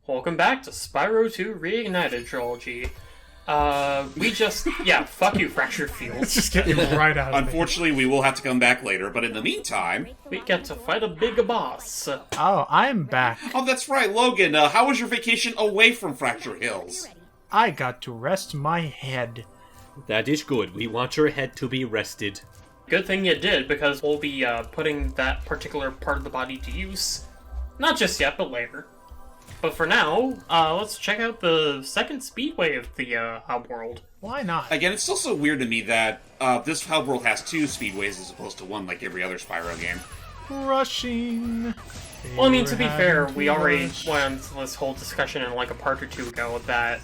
Welcome back to Spyro 2 Reignited Trilogy. Yeah, fuck you, Fractured Fields. Let's just get you right out of Unfortunately, we will have to come back later, but in the meantime... We get to fight a big boss. Oh, I'm back. Oh, that's right, Logan. How was your vacation away from Fracture Hills? I got to rest my head. That is good. We want your head to be rested. Good thing you did, because we'll be putting that particular part of the body to use. Not just yet, but later. But for now, let's check out the second speedway of the hub world. Why not? Again, it's still so weird to me that this hub world has two speedways as opposed to one like every other Spyro game. Rushing. Well, I mean, to be fair, we already went into this whole discussion in like a part or two ago that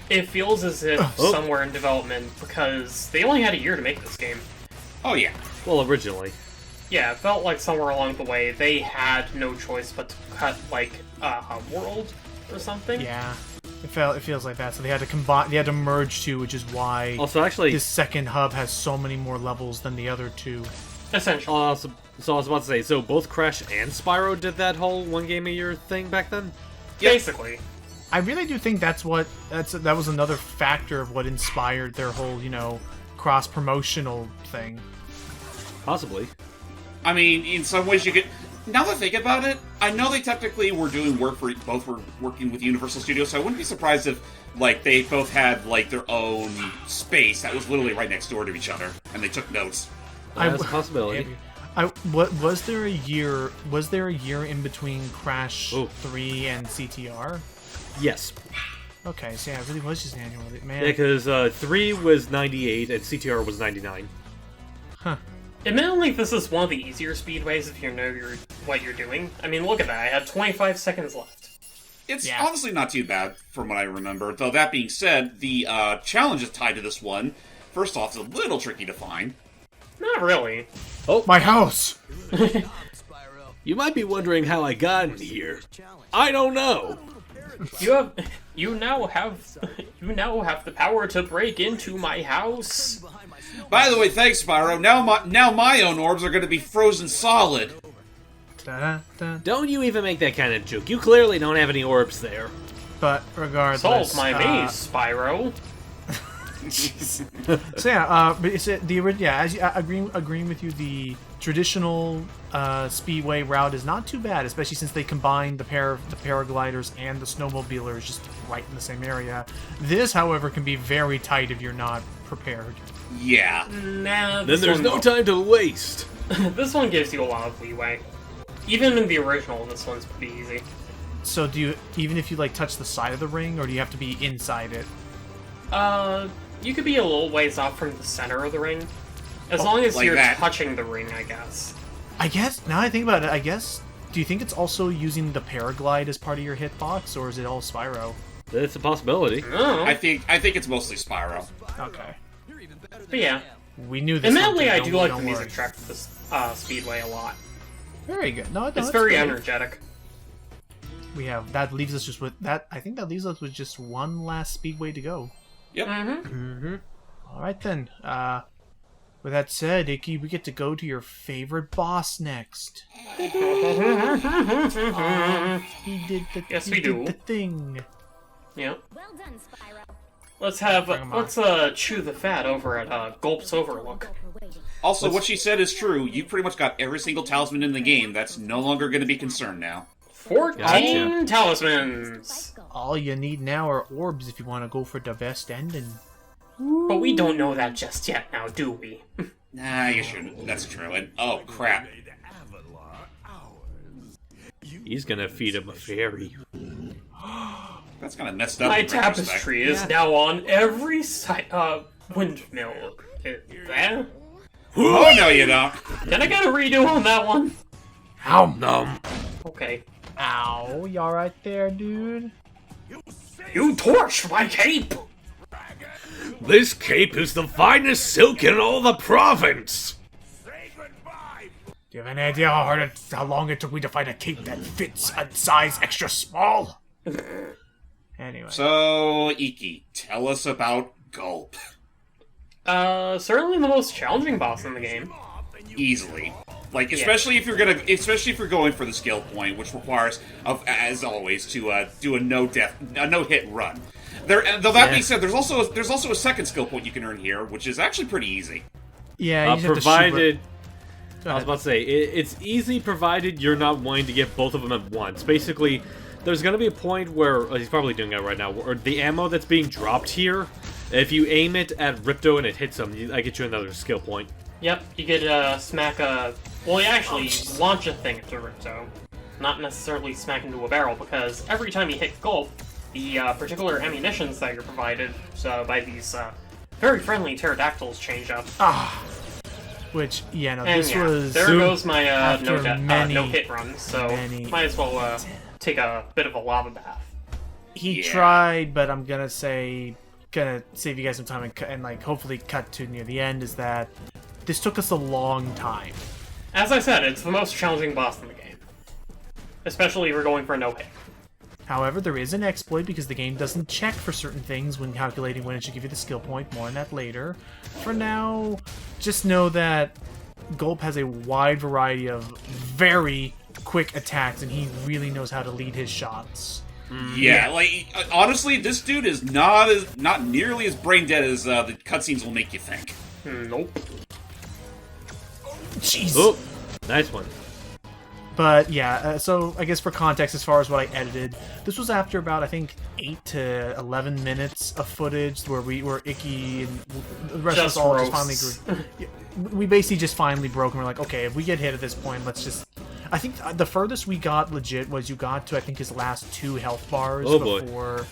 it feels as if somewhere in development, because they only had a year to make this game. Oh, yeah. Well, originally. Yeah, it felt like somewhere along the way they had no choice but to cut, like, a world or something. Yeah, it feels like that. So they had to combine, they had to merge two, which is why Also, actually, this second hub has so many more levels than the other two. Essentially. so I was about to say, so both Crash and Spyro did that whole one game a year thing back then? Basically. I really do think that was another factor of what inspired their whole, cross-promotional thing. Possibly. I mean, in some ways you could... Now that I think about it, I know they technically were doing work for... Both were working with Universal Studios, so I wouldn't be surprised if, they both had, their own space that was literally right next door to each other, and they took notes. That's a possibility. Was there a year in between Crash 3 and CTR? Yes. Okay, so yeah, it really was just an annual, man. Yeah, because 3 was 98 and CTR was 99. Huh. Admittedly, this is one of the easier speedways if you know what you're doing. I mean, look at that. I had 25 seconds left. It's honestly not too bad, from what I remember. Though, that being said, the challenges tied to this one, first off, is a little tricky to find. Not really. Oh, my house! You might be wondering how I got in here. I don't know. You now have the power to break into my house. By the way, thanks, Spyro. Now my own orbs are going to be frozen solid. Don't you even make that kind of joke. You clearly don't have any orbs there. But regardless, solve my maze, Spyro. So yeah, but it's agreeing with you, the traditional speedway route is not too bad, especially since they combine the paragliders and the snowmobilers just right in the same area. This, however, can be very tight if you're not prepared. Yeah. Nah, then there's no time to waste. This one gives you a lot of leeway. Even in the original, this one's pretty easy. So do you, even if you touch the side of the ring, or do you have to be inside it? You could be a little ways off from the center of the ring. As long as you're touching the ring, I guess. I guess, now I think about it, do you think it's also using the paraglide as part of your hitbox, or is it all Spyro? That's a possibility. I think it's mostly Spyro. Okay. But yeah. We knew this. Admittedly, I do like the music track for this Speedway a lot. Very good. No, it's very energetic. We have, that leaves us just with, I think that leaves us with just one last Speedway to go. Yep. Alright then. With that said, Ikki, we get to go to your favorite boss next. He did the thing. Yeah. Well done, Spyro. Let's chew the fat over at Gulp's Overlook. Also, what she said is true. You pretty much got every single talisman in the game. That's no longer going to be concerned now. 14 talismans! All you need now are orbs if you want to go for the best ending. But we don't know that just yet now, do we? Nah, you shouldn't. That's true. And, oh, crap. He's gonna feed him a fairy. That's kind of messed up. My tapestry is now on every windmill. There? Oh, no, you don't. Can I get a redo on that one? Ow, no. Okay. Ow, you alright there, dude? You torched my cape! This cape is the finest silk in all the province! Do you have any idea how long it took me to find a cape that fits a size extra small? Anyway. So, Ikki, tell us about Gulp. Certainly the most challenging boss in the game. Easily. Like, especially if you're going for the skill point, which requires, as always, to do a no hit run. Though that being said, there's also a second skill point you can earn here, which is actually pretty easy. Yeah, you just have to provided. shoot. I was about to say it's easy provided you're not wanting to get both of them at once. Basically, there's going to be a point where he's probably doing it right now, where the ammo that's being dropped here, if you aim it at Ripto and it hits him, I get you another skill point. Yep, you could smack a... Well, you actually launch a thing into Ripto. Not necessarily smack into a barrel, because every time you hit Gulp, the particular ammunitions that you're provided by these very friendly pterodactyls change up. Which, yeah, no, And this was... there goes my after no-hit run, so might as well take a bit of a lava bath. He tried, but I'm gonna save you guys some time and like hopefully cut to near the end, is that this took us a long time. As I said, it's the most challenging boss in the game. Especially if we're going for a no-hit. However, there is an exploit because the game doesn't check for certain things when calculating when it should give you the skill point. More on that later. For now, just know that Gulp has a wide variety of very quick attacks, and he really knows how to lead his shots. Yeah, like, honestly, this dude is not nearly as brain dead as the cutscenes will make you think. Nope. Jeez. Oh, nice one. But yeah, so I guess for context, as far as what I edited, this was after about, I think, 8 to 11 minutes of footage where Ikki and the rest of us all just finally grew. We basically just finally broke and we're like, okay, if we get hit at this point, let's just... I think the furthest we got legit was you got to, I think, his last 2 health bars before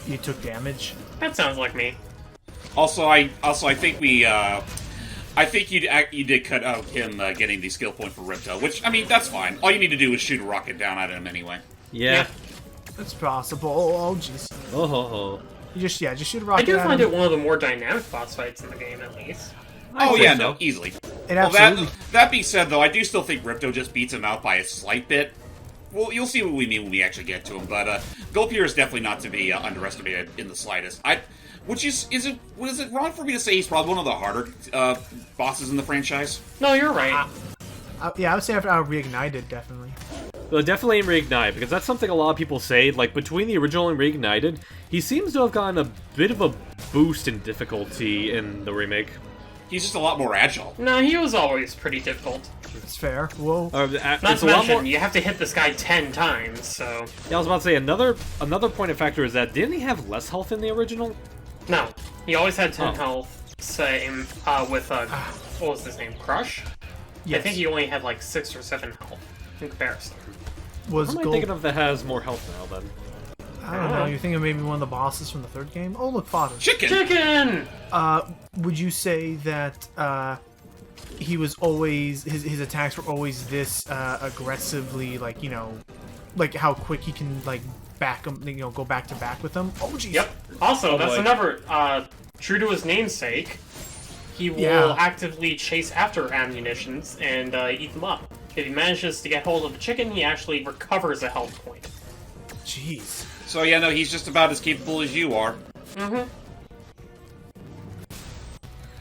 you took damage. That sounds like me. Also, I think we... I think you did cut out him getting the skill point for Ripto, which, I mean, that's fine. All you need to do is shoot a rocket down at him anyway. Yeah. That's possible. Oh, jeez. Oh. You just shoot a rocket I do at find him. it one of the more dynamic boss fights in the game, at least. Oh, yeah, no, easily. It absolutely... that being said, though, I do still think Ripto just beats him out by a slight bit. Well, you'll see what we mean when we actually get to him, but Gulp here is definitely not to be underestimated in the slightest. Is it wrong for me to say he's probably one of the harder bosses in the franchise? No, you're right. Yeah, I would say after Reignited, definitely. Well, definitely in Reignited, because that's something a lot of people say. Like, between the original and Reignited, he seems to have gotten a bit of a boost in difficulty in the remake. He's just a lot more agile. No, he was always pretty difficult. That's fair. Whoa. Not to mention, you have to hit this guy 10 times, so... Yeah, I was about to say, another point of factor is that, didn't he have less health in the original? No. He always had 10 health, same, with, what was his name, Crush? Yes. I think he only had, like, 6 or 7 health, in comparison. Was What am I Gulp... thinking of that has more health now, then? I don't know. You're thinking maybe one of the bosses from the third game? Oh, look, fodder. Chicken! Would you say that he was always his attacks were always this aggressively, like, you know, like how quick he can like back him, you know, go back to back with them? Oh, jeez. Yep. Also, that's another true to his namesake. He will actively chase after ammunitions and eat them up. If he manages to get hold of the chicken, he actually recovers a health point. Jeez. So yeah, no, he's just about as capable as you are. Mm-hmm.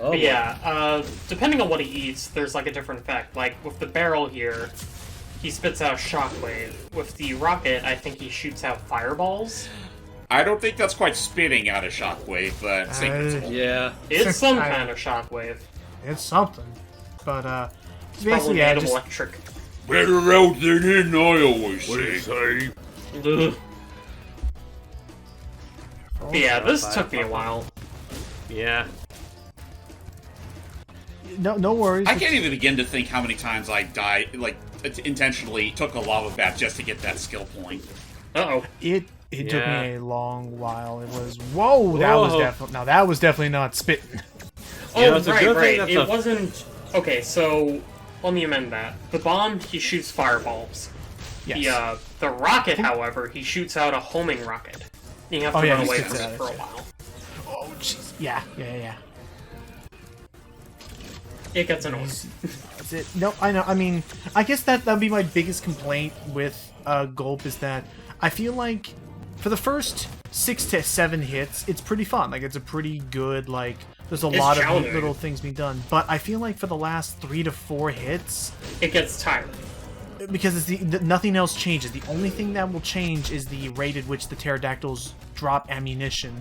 Oh, but yeah, depending on what he eats, there's like a different effect. Like with the barrel here, he spits out shockwave. With the rocket, I think he shoots out fireballs. I don't think that's quite spitting out a shockwave, but same principle. Yeah. It's some kind of shockwave. It's something. But It's basically, probably yeah, made of just electric. Better out than in, I always What do you say? Ugh. But yeah, this took me a while. Yeah. no worries. I can't even begin to think how many times I died, like, intentionally took a lava bath just to get that skill point. Uh-oh. It took me a long while. It was that was definitely not spitting. Oh, it's a right, good thing right. that's It wasn't... Okay, so... Let me amend that. The bomb, he shoots fireballs. Yes. The rocket, however, he shoots out a homing rocket. You have to run away from it for a while. Oh, jeez. Yeah. It gets annoying. Is it? No, I know. I mean, I guess that'd be my biggest complaint with Gulp is that I feel like for the first 6 to 7 hits, it's pretty fun. Like, it's a pretty good, like, There's a It's lot challenging. of little things being done, but I feel like for the last 3 to 4 hits, It gets tiring. because it's nothing else changes. The only thing that will change is the rate at which the pterodactyls drop ammunition.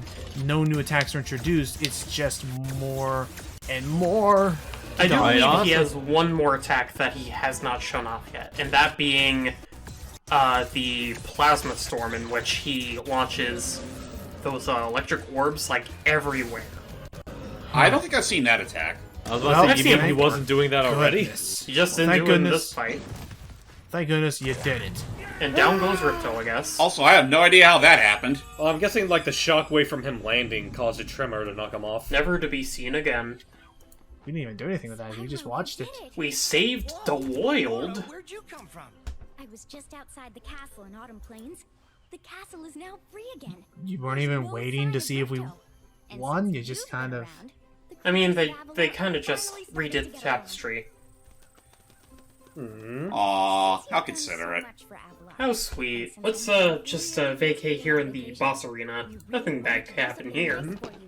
No new attacks are introduced. It's just more and more. I do No, believe honestly- he has one more attack that he has not shown off yet, and that being the Plasma Storm, in which he launches those electric orbs like everywhere. I don't think I've seen that attack. I was Well, about I've to say, seen even he it. wasn't doing that already. Goodness. He just didn't Thank do it in goodness. this fight. Thank goodness you did it. And down goes Ripto, I guess. Also, I have no idea how that happened. Well, I'm guessing like the shockwave from him landing caused a tremor to knock him off. Never to be seen again. We didn't even do anything with that. We just watched it. We saved the world. Where'd you come from? I was just outside the castle in Autumn Plains. The castle is now free again. You weren't even waiting to see if we And won. since You just you've been kind of. around, the I mean, Queen they of kind of Avalon just finally started to redid the get tapestry. Aw, how along. You've done considerate. so much for Avalon. How sweet. And Let's since just vacate here in the boss arena. Nothing bad can happen here.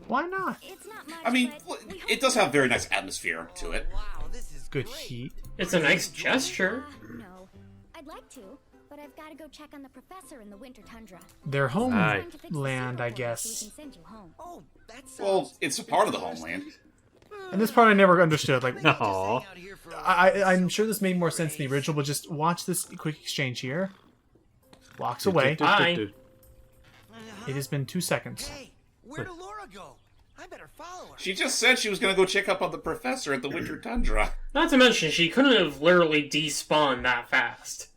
Why not? It's not much, I mean, but we it does have very nice atmosphere to it. Wow, this is Good heat. It's a nice gesture. No, I'd like to, but I've got to go check on the professor in the winter tundra. Their Aye. Time to fix the homeland, I super portal so we guess. can send you home. Oh, that's Well, it's a part of the homeland. And this part I never understood. Like, Aw. I'm sure this made more sense in the original, but just watch this quick exchange here. Walks away. Bye. It has been 2 seconds. Hey, where did Laura go? I better follow her. She just said she was gonna go check up on the professor at the winter tundra. Not to mention, she couldn't have literally despawned that fast.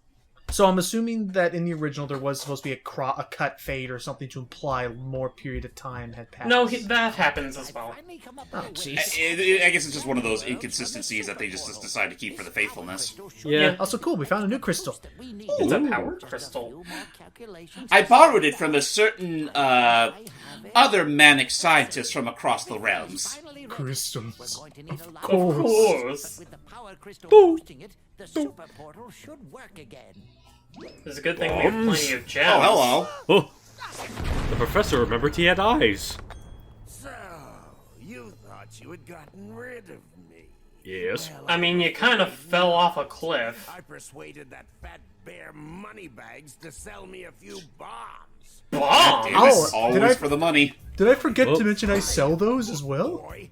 So I'm assuming that in the original there was supposed to be a cut fade or something to imply more period of time had passed. No, that happens as well. Finally come up Oh, with a way jeez. I guess it's just one of those inconsistencies that they just decide to keep for the faithfulness. Yeah. Also cool, we found a new crystal. that we need. It's a Ooh. power crystal. Few more calculations. I borrowed it from a certain, other manic scientist from across the realms. Finally ready. Crystals. We're going to need a lot Of course. course. With the power crystal boosting it, the super portal should work again. It's a good thing we have plenty of gems. Oh, hello. Oh. The professor remembered he had eyes. So, you thought you had gotten rid of me. Yes. I mean, you kind of fell off a cliff. I persuaded that fat bear Moneybags to sell me a few bombs. Bomb! Damn it, Oh, always did I- for the money. Did I forget Oh. to mention I sell those as well? Boy,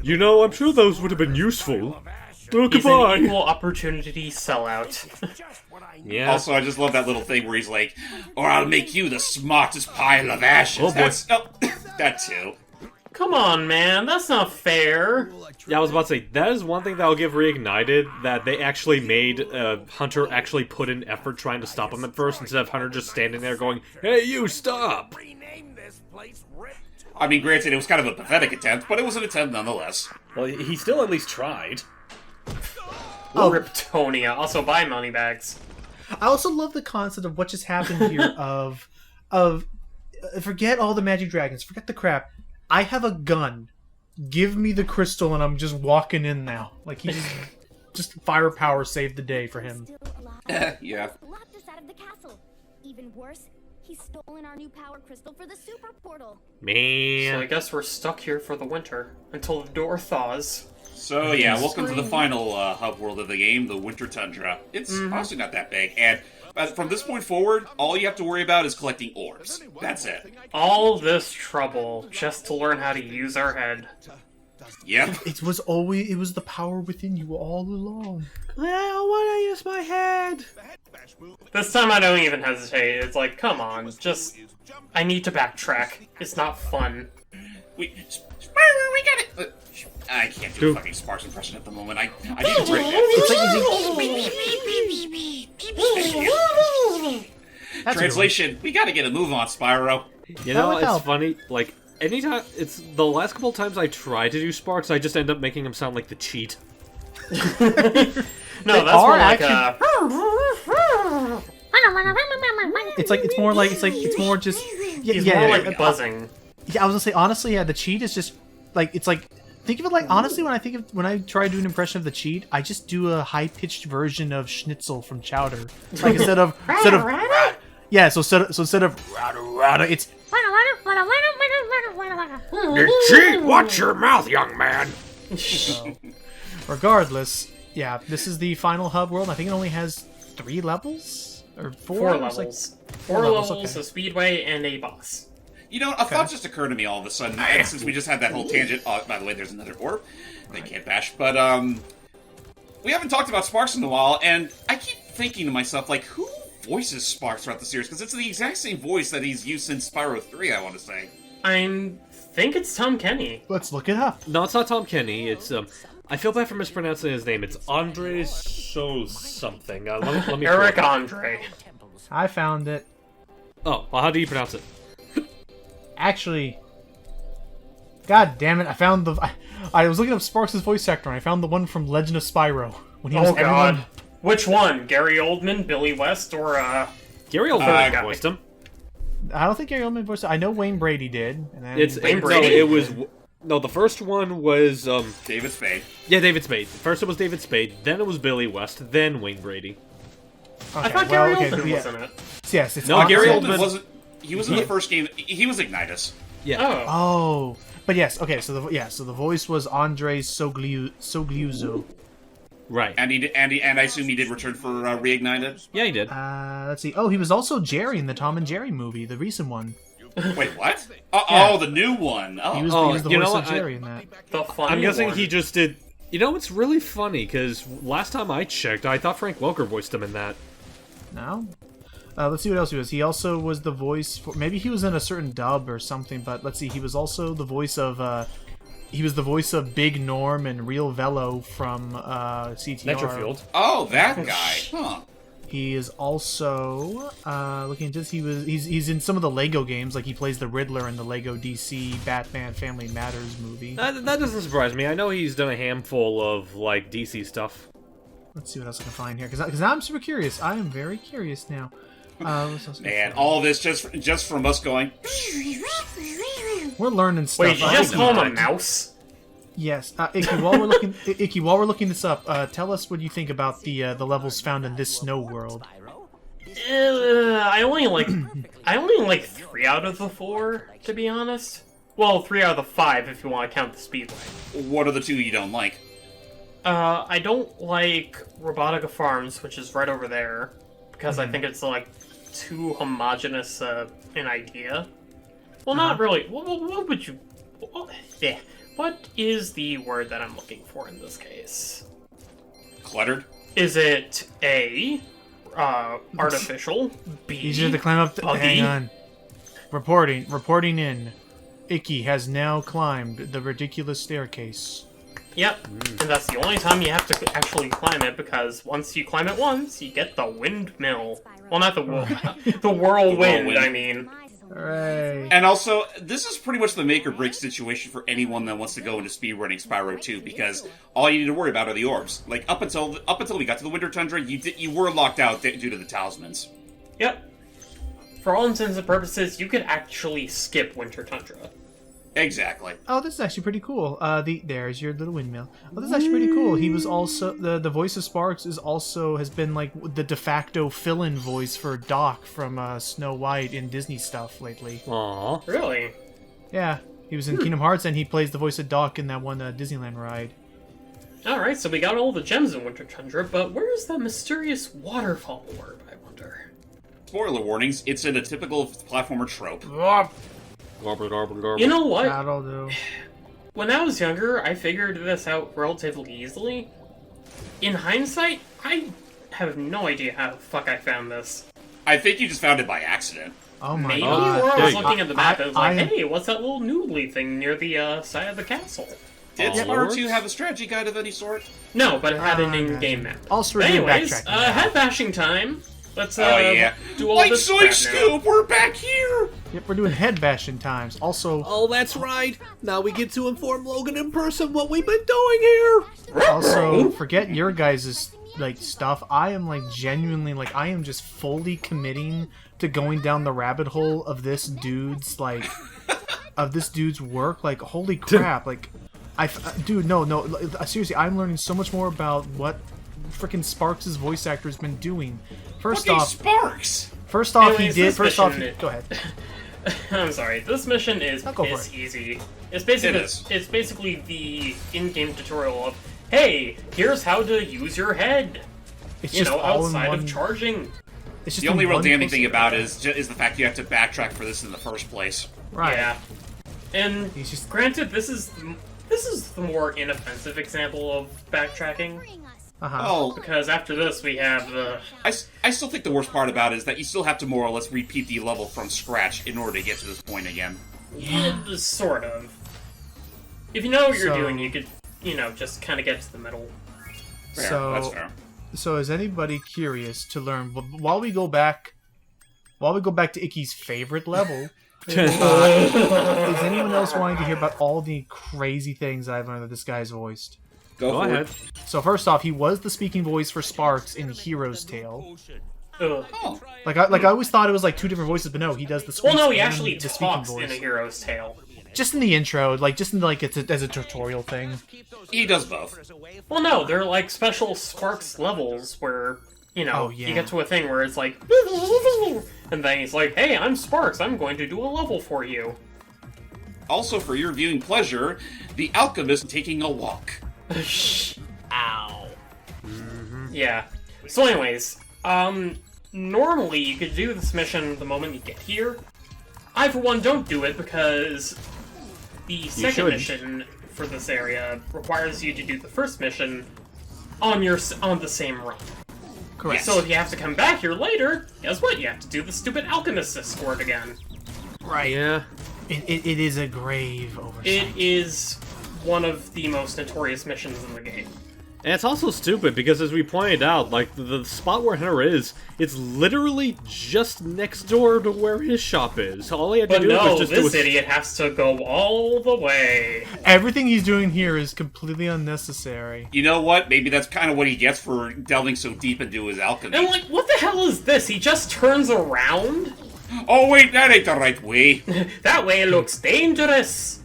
You know, I'm sure those would have been useful. Oh, He's an goodbye. equal opportunity sellout. just what I need. Yeah. Also, I just love that little thing where he's like, or I'll make you the smartest pile of ashes. Oh, boy. That's, oh, that too. Come on, man, that's not fair. Yeah, I was about to say, that is one thing that I'll give Reignited, that they actually made Hunter actually put in effort trying to stop him at first, instead of Hunter just standing there going, hey, you stop! Rename this place Ripto. I mean, granted, it was kind of a pathetic attempt, but it was an attempt nonetheless. Well, he still at least tried. Oh. Riptonia. Also, buy Moneybags. I also love the concept of what just happened here of forget all the magic dragons, forget the crap. I have a gun. Give me the crystal and I'm just walking in now. Like he just firepower saved the day for him. Still alive. Yeah. Locked us out of the castle. Even worse, he's stolen our new power crystal for the super portal. So I Man. guess we're stuck here for the winter, until the door thaws. So yeah, welcome to the final hub world of the game, the Winter Tundra. It's honestly not that big, and from this point forward, all you have to worry about is collecting orbs. That's it. All this trouble just to learn how to use our head. Yep. It was the power within you all along. Well, why do I use my head? This time I don't even hesitate. It's like, come on, just... I need to backtrack. It's not fun. Spyro, we got it! I can't do a Dude. fucking Sparks impression at the moment. I need to break that. That's Translation, we gotta get a move on, Spyro. You That know, would it's help. funny, like, anytime, it's the last couple times I try to do Sparks, I just end up making him sound like the cheat. No, that's are more like It's more just He's yeah, more yeah, like buzzing. yeah, I was gonna say honestly, yeah, the cheat is just like it's like think of it like honestly when I try to do an impression of the cheat, I just do a high pitched version of Schnitzel from Chowder. Like instead of yeah, so instead of it's Ikki, watch your mouth, young man. So, regardless, yeah, this is the final hub world. I think it only has 3 levels or 4, Four It's like- levels. 4 Four levels, levels, okay. a speedway, and a boss. You know, a thought just occurred to me all of a sudden, and since we just had that whole tangent. Oh, by the way, there's another orb. They can't bash, but we haven't talked about Sparks in a while, and I keep thinking to myself, like, who voices Sparks throughout the series? Because it's the exact same voice that he's used since Spyro 3, I want to say. I think it's Tom Kenny. Let's look it up. No, it's not Tom Kenny. It's I feel bad for mispronouncing his name. It's Andre So something. Let me Eric pull it up. Andre. I found it. Oh, well, how do you pronounce it? Actually, God damn it! I found the. I was looking up Sparks' voice actor, and I found the one from Legend of Spyro when he was Oh god. everyone. Which one? Gary Oldman, Billy West, or Gary Oldman guy. voiced him. I don't think Gary Oldman voiced it. I know Wayne Brady did. And then It's Wayne no, Brady? it was no. The first one was David Spade. yeah, David Spade. First it was David Spade, then it was Billy West, then Wayne Brady. I thought Gary Oldman but yeah. was in it. Yes, it's No, on- Gary Gary Oldman- Oldman wasn't. He was in the first game. He was Ignitus. Yeah. Oh. Oh, but yes, okay. So the voice was Andre Sogliuzzo. Right. And and I assume he did return for Reignited. Yeah, he did. Let's see. Oh, he was also Jerry in the Tom and Jerry movie, the recent one. Wait, what? Yeah. Oh, the new one. Oh, He was, Oh, he was the you voice know of what? Jerry in that. The funny I'm guessing one. he just did. You know, it's really funny because last time I checked, I thought Frank Welker voiced him in that. No. Let's see what else he was. He also was the voice for. Maybe he was in a certain dub or something. But let's see. He was also the voice of. He was the voice of Big Norm and Real Velo from CTR. Metrofield. oh, that guy. Huh. He is also looking at this. He's in some of the Lego games. Like he plays the Riddler in the Lego DC Batman Family Matters movie. That doesn't surprise me. I know he's done a handful of like DC stuff. Let's see what else I can find here. Because I'm super curious. I am very curious now. What else can I Man, find? all this just from us going. We're learning stuff. Wait, did you just call him a mouse? Yes, Ikki. While we're looking, Ikki, while we're looking this up, tell us what you think about the levels found in this snow world. I only like 3 out of the 4, to be honest. Well, 3 out of the 5 if you want to count the speedway. What are the 2 you don't like? I don't like Robotica Farms, which is right over there, because I think it's like too homogenous an idea. Well, not really. What would you? What is the word that I'm looking for in this case? Cluttered? Is it A, artificial, B, Easier to climb up. buggy? Hang on. Reporting in. Ikki has now climbed the ridiculous staircase. Yep, and that's the only time you have to actually climb it, because once you climb it once, you get the windmill. Well, not the the whirlwind, Whirlwind. I mean. Hooray. And also, this is pretty much the make or break situation for anyone that wants to go into speedrunning Spyro 2, because all you need to worry about are the orbs. Like up until we got to the Winter Tundra, you were locked out due to the talismans. Yep. For all intents and purposes, you could actually skip Winter Tundra. Exactly. Oh, this is actually pretty cool. There's your little windmill. Oh, this is actually pretty cool. He was also the voice of Sparks has been like the de facto fill-in voice for Doc from Snow White in Disney stuff lately. Aww. Really? Yeah, he was in Kingdom Hearts and he plays the voice of Doc in that one Disneyland ride. Alright, so we got all the gems in Winter Tundra, but where's that mysterious waterfall orb, I wonder? Spoiler warnings, it's in a typical platformer trope. Garble, garble, garble. You know what? That'll do. When I was younger, I figured this out relatively easily. In hindsight, I have no idea how the fuck I found this. I think you just found it by accident. Oh my Maybe, god. or I there was you go. looking at the map and it was like, I- hey, what's that little noodly thing near the side of the castle? Did Oh, Spyro Lord. 2 have a strategy guide of any sort? No, but it had an I in-game imagine. map. Also, But we're doing anyways, backtracking now. head bashing time. Let's Oh yeah. do all Like this Zoink crap now. Scoop, we're back here! Yep, we're doing head bashing times. Also, Oh, that's right. Now we get to inform Logan in person what we've been doing here. also, forget your guys' like stuff. I am like genuinely like I am just fully committing to going down the rabbit hole of this dude's like of this dude's work. Like holy crap! Like dude, no, seriously, I'm learning so much more about what frickin' Sparks' voice actor has been doing. First Fucking off, Sparks! he Anyways, did. this First off, mission- go ahead. I'm sorry. This mission is I'll go for piss it. easy. It's basically It is. it's basically the in-game tutorial of, hey, here's how to use your head. It's You just know, all outside in one. of charging. It's just The only in real one damning thing poster. about it is the fact you have to backtrack for this in the first place. Right. Yeah. And He's just- granted, this is the more inoffensive example of backtracking, Freeing us. Oh, because after this we have the I still think the worst part about it is that you still have to more or less repeat the level from scratch in order to get to this point again. sort of. If you know what you're So- doing, you could, just kind of get to the middle. Fair, So- that's fair. So is anybody curious to learn while we go back to Ikki's favorite level? Is anyone else wanting to hear about all the crazy things I've learned that this guy's voiced? Go Go for ahead. it. So first off, he was the speaking voice for Sparks in Hero's Tale. Ugh. Oh, Like I always thought it was like two different voices, but no, he does the Well, speech no, he and actually the speaking talks in voice. A Hero's Tale. Just in the intro, like just in like as a tutorial thing. he does both. Well, no, they're like special Sparks levels where, Oh, yeah. you get to a thing where it's like, and then he's like, hey, I'm Sparks, I'm going to do a level for you. Also, for your viewing pleasure, the alchemist taking a walk. Ow. Yeah. So anyways, normally you could do this mission the moment you get here. I, for one, don't do it because the second shouldn't. mission for this area requires you to do the first mission on the same run. Correct. So if you have to come back here later, guess what? You have to do the stupid alchemist escort again. Right. Yeah. It is a grave oversight. It is one of the most notorious missions in the game. And it's also stupid because, as we pointed out, like the spot where Hunter is, it's literally just next door to where his shop is. All he had to But do no, was just do this a... idiot has to go all the way. Everything he's doing here is completely unnecessary. You know what? Maybe that's kind of what he gets for delving so deep into his alchemy. And like, what the hell is this? He just turns around? Oh wait, that ain't the right way. That way looks dangerous.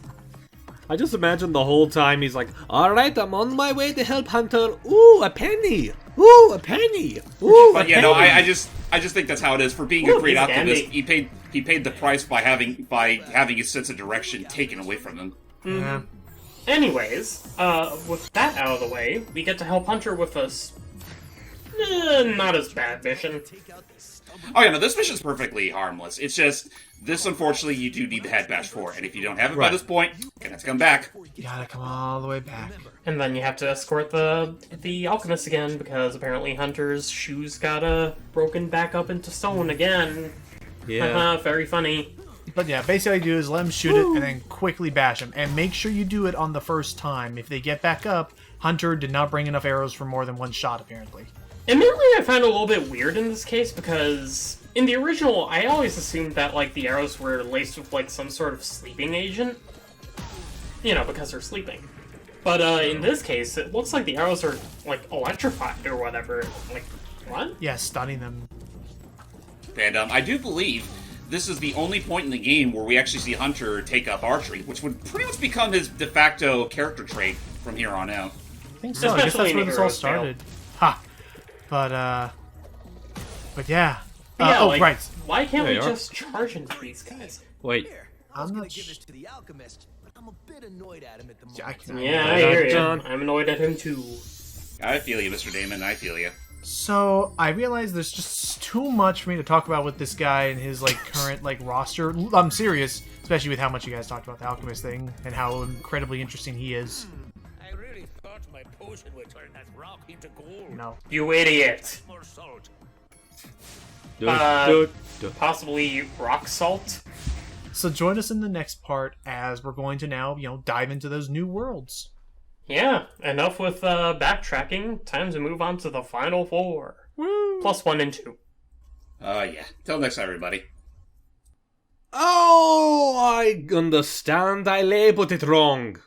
I just imagine the whole time he's like, "Alright, I'm on my way to help Hunter. Ooh, a penny! Ooh, a penny! Ooh, a But penny!" yeah, no, I just think that's how it is. For being Ooh, a great he's alchemist, dandy. he paid the price by having his sense of direction taken away from him. Yeah. Anyways, with that out of the way, we get to help Hunter with a not as bad mission. Oh yeah, no, this mission's perfectly harmless. It's just this, unfortunately, you do need the head bash for, and if you don't have it by Right. this point, you're gonna have to come back. You gotta come all the way back. And then you have to escort the alchemist again, because apparently Hunter's shoes got broken back up into stone again. Yeah. Very funny. But yeah, basically all you do is let him shoot it and then quickly bash him. And make sure you do it on the first time. If they get back up, Hunter did not bring enough arrows for more than one shot, apparently. Admittedly, I find it a little bit weird in this case, because in the original, I always assumed that, like, the arrows were laced with, like, some sort of sleeping agent. You know, because they're sleeping. But, in this case, it looks like the arrows are, like, electrified or whatever. Like, what? Yeah, stunning them. And I do believe this is the only point in the game where we actually see Hunter take up archery, which would pretty much become his de facto character trait from here on out. I think so. I guess Especially that's in where the this all Hero's Tale. started. Ha! But yeah. Yeah, Oh, like, right. why can't There we you are. just charge into these guys? Wait. I'm gonna not give sh- this to the alchemist, but I'm a bit annoyed at him at the moment. I can- Yeah, I hear you. Dun. I'm annoyed at him too. I feel you, Mr. Damon. I feel you. So I realize there's just too much for me to talk about with this guy and his like current like roster. I'm serious, especially with how much you guys talked about the alchemist thing and how incredibly interesting he is. I really thought my potion would turn that rock into gold. No. You idiot. More salt. Possibly rock salt? So join us in the next part as we're going to now, dive into those new worlds. Yeah, enough with backtracking. Time to move on to the final four. Woo! Plus 1 and 2. Yeah. Till next time, everybody. Oh, I understand. I labeled it wrong.